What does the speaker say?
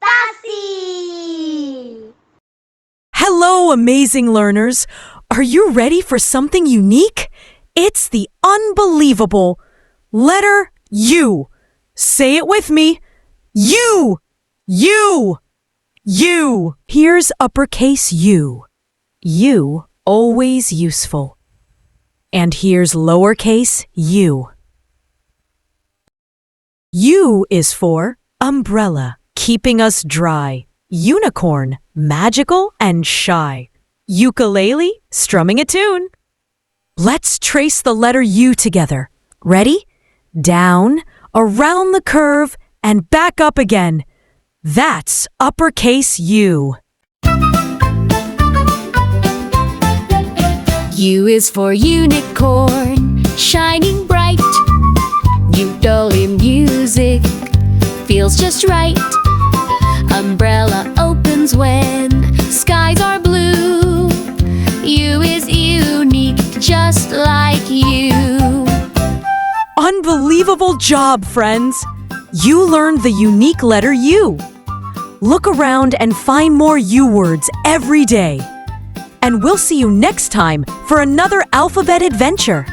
Tasi! Hello, amazing learners! Are you ready for something unique? It's the unbelievable letter U. Say it with me. U! U! U! Here's uppercase U. U, always useful. And here's lowercase u. U is for umbrella, keeping us dry. Unicorn, magical and shy. Ukulele, strumming a tune. Let's trace the letter U together. Ready? Down, around the curve, and back up again. That's uppercase U. U is for unicorn, shining bright. Ukulele music feels just right. Umbrella opens when skies are blue. U is unique, just like you. Unbelievable job, friends! You learned the unique letter U. Look around and find more U words every day. And we'll see you next time for another alphabet adventure.